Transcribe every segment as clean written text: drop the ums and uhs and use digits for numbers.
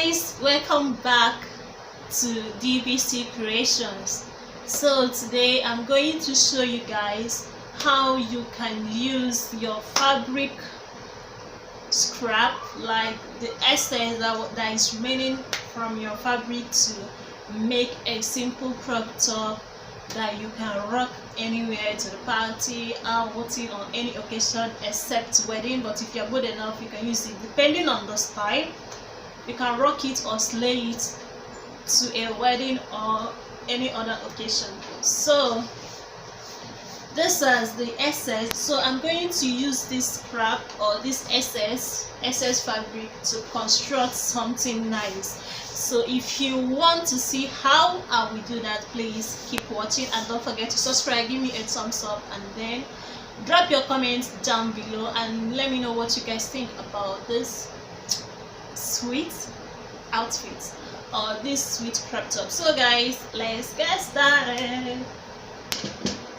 guys, welcome back to DBC Creations. So today I'm going to show you guys how you can use your fabric scrap, like the essence that is remaining from your fabric, to make a simple crop top that you can rock anywhere, to the party, outing, on any occasion except wedding. But if you're good enough, you can use it depending on the style. You can rock it or slay it to a wedding or any other occasion. So this is the excess. So I'm going to use this scrap or this excess fabric to construct something nice. So if you want to see how I will do that, please keep watching, and don't forget to subscribe, give me a thumbs up, and then drop your comments down below and let me know what you guys think about this sweet outfit or this sweet crop top. So guys, let's get started.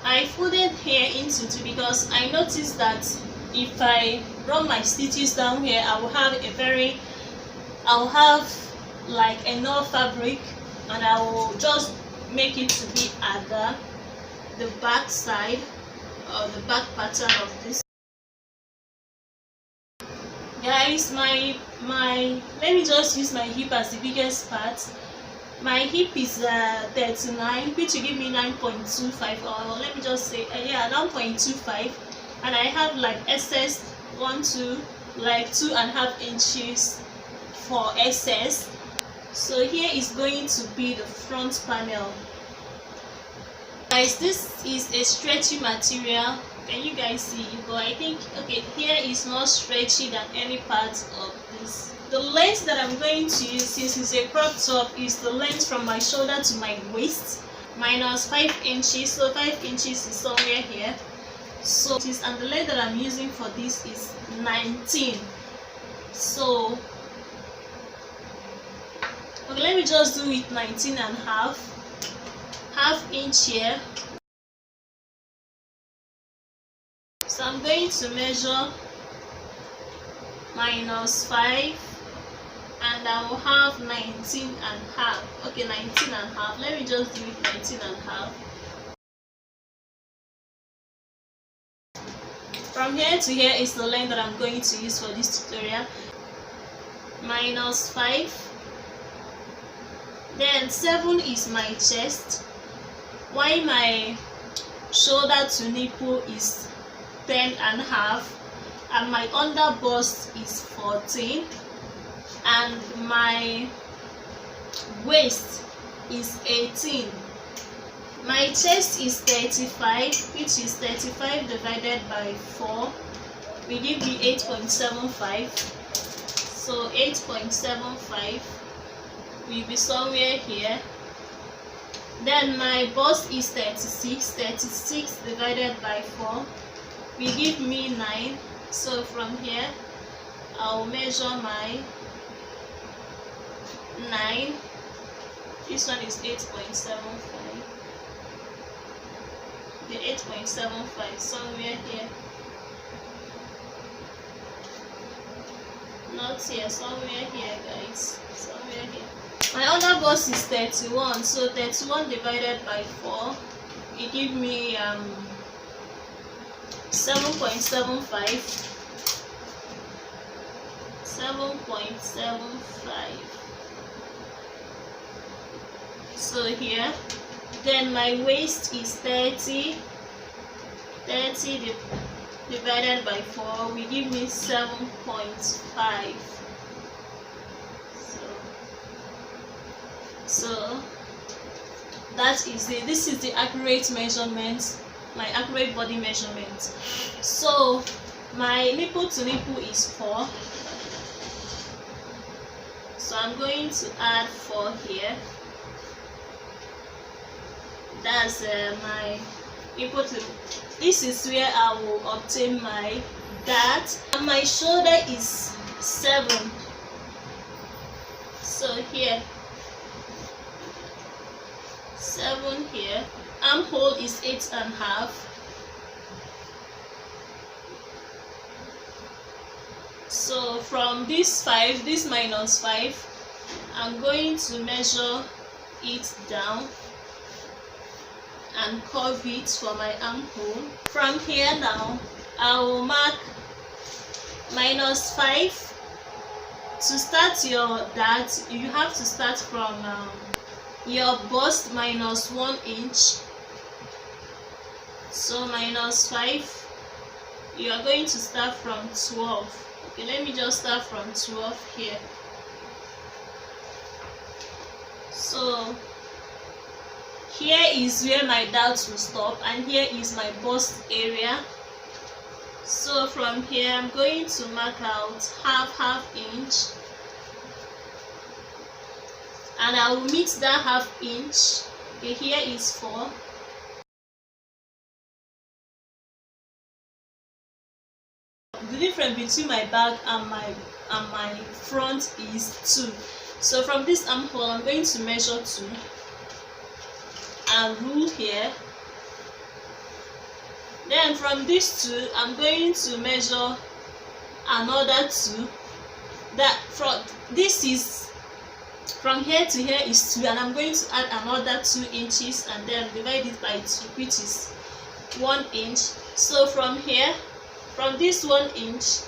I folded here into two because I noticed that if I run my stitches down here, I will have like enough fabric, and I will just make it to be at the back side or the back pattern of this. Guys, my let me just use my hip as the biggest part. My hip is 39, which will give me 9.25, or let me just say 9.25, and I have like excess 2.5 inches for excess. So here is going to be the front panel. Guys, this is a stretchy material. Can you guys see? But I think, okay, here is more stretchy than any part of this. The length that I'm going to use, since it's a crop top, is the length from my shoulder to my waist minus 5 inches. So 5 inches is somewhere here. So it is, and the length that I'm using for this is 19. So okay, let me just do it 19.5, half inch here. So I'm going to measure minus 5, and I will have 19.5. Okay, 19.5. Let me just do it 19.5. From here to here is the length that I'm going to use for this tutorial. Minus 5. Then 7 is my chest, while my shoulder to nipple is 10.5, and my under bust is 14, and my waist is 18. My chest is 35, which is 35 divided by 4 will give me 8.75. So 8.75 will be somewhere here. Then my bust is 36. 36 divided by 4 will give me 9. So from here I'll measure my 9. This one is 8.75. The 8.75 somewhere here. Not here, somewhere here, guys. Somewhere here. My under bust is 31, so 31 divided by 4 will give me 7.75. 7.75. So here, then my waist is 30. 30 divided by 4 will give me 7.5. So that is it. This is the accurate measurement, my accurate body measurement. So my nipple to nipple is 4. So I'm going to add 4 here. That's my nipple to. This is where I will obtain my dart. And my shoulder is 7. So here. 7 here. Armhole is 8.5. So from this 5, this minus 5, I'm going to measure it down and curve it for my armhole. From here now, I will mark -5. To start your dart, you have to start from your bust -1 inch. So -5, you are going to start from 12. Okay, let me just start from 12 here. So here is where my dart will stop, and here is my bust area. So from here I'm going to mark out half inch, and I will meet that ½ inch. Okay, here is 4. The difference between my back and my front is 2. So from this armhole I'm going to measure 2 and rule here. Then from this 2 I'm going to measure another 2. This is from here to here is 2, and I'm going to add another 2 inches and then divide it by 2, which is 1 inch. So from here, from this 1 inch,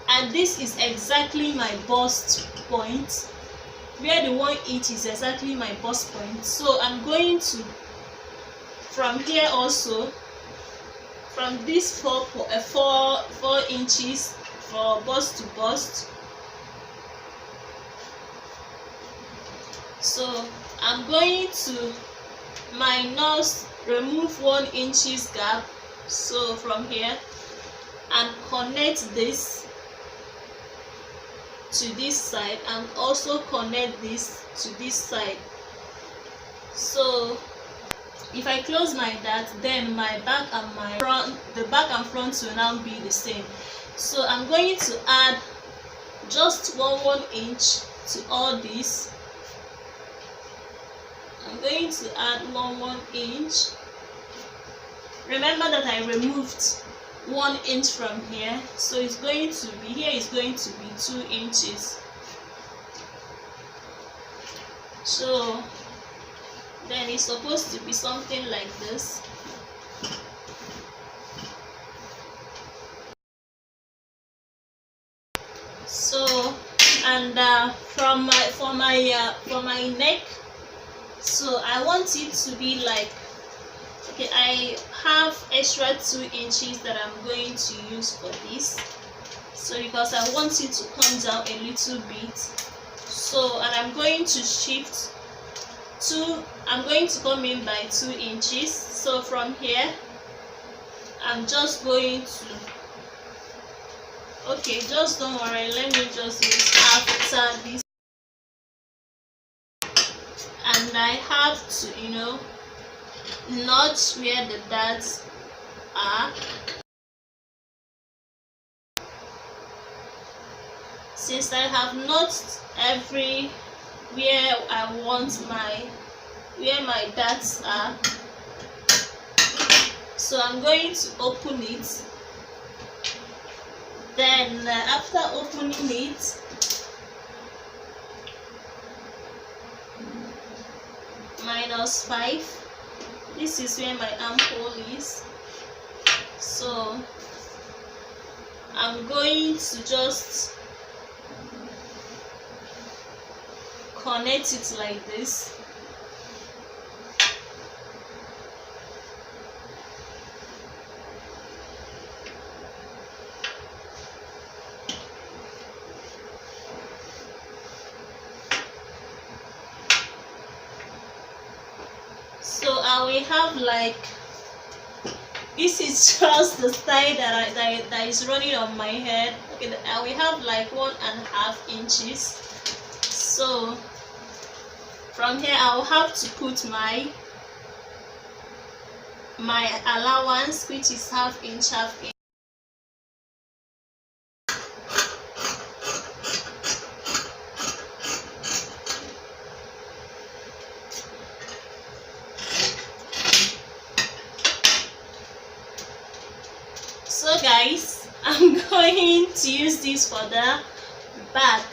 and this is exactly my bust point, where the 1 inch is exactly my bust point. So I'm going to, from here also, from this 4 inches for bust to bust. So I'm going to remove 1 inches gap, so from here, and connect this to this side, and also connect this to this side. So if I close my dart, then my back and my front, the back and front will now be the same. So I'm going to add just 1 inch to all this. I'm going to add 1 inch. Remember that I removed 1 inch from here, so it's going to be, here is going to be 2 inches. So then it's supposed to be something like this. So, and for my neck, so I want it to be like, okay, I have extra 2 inches that I'm going to use for this. So because I want it to come down a little bit, so, and I'm going to shift I'm going to come in by 2 inches. So from here I'm just going to, okay, just don't worry, let me just use after this, and I have to, notch where the darts are. Since I have notched everywhere I want where my darts are, so I'm going to open it. Then after opening it, -5, this is where my armhole is. So I'm going to just connect it like this. So I will have like, this is just the style that is running on my head. Okay, I will have like 1.5 inches. So from here I will have to put my allowance, which is ½ inch. So guys, I'm going to use this for the back.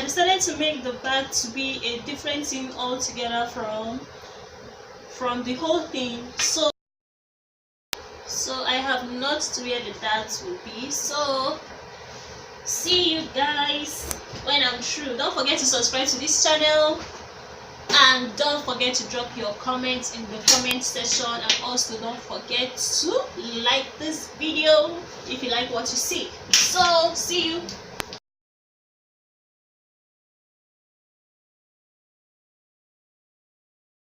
decided to make the bag to be a different thing altogether from the whole thing. So I have knots where the darts will be. So see you guys when I'm through. Don't forget to subscribe to this channel, and don't forget to drop your comments in the comment section, and also don't forget to like this video if you like what you see. So see you.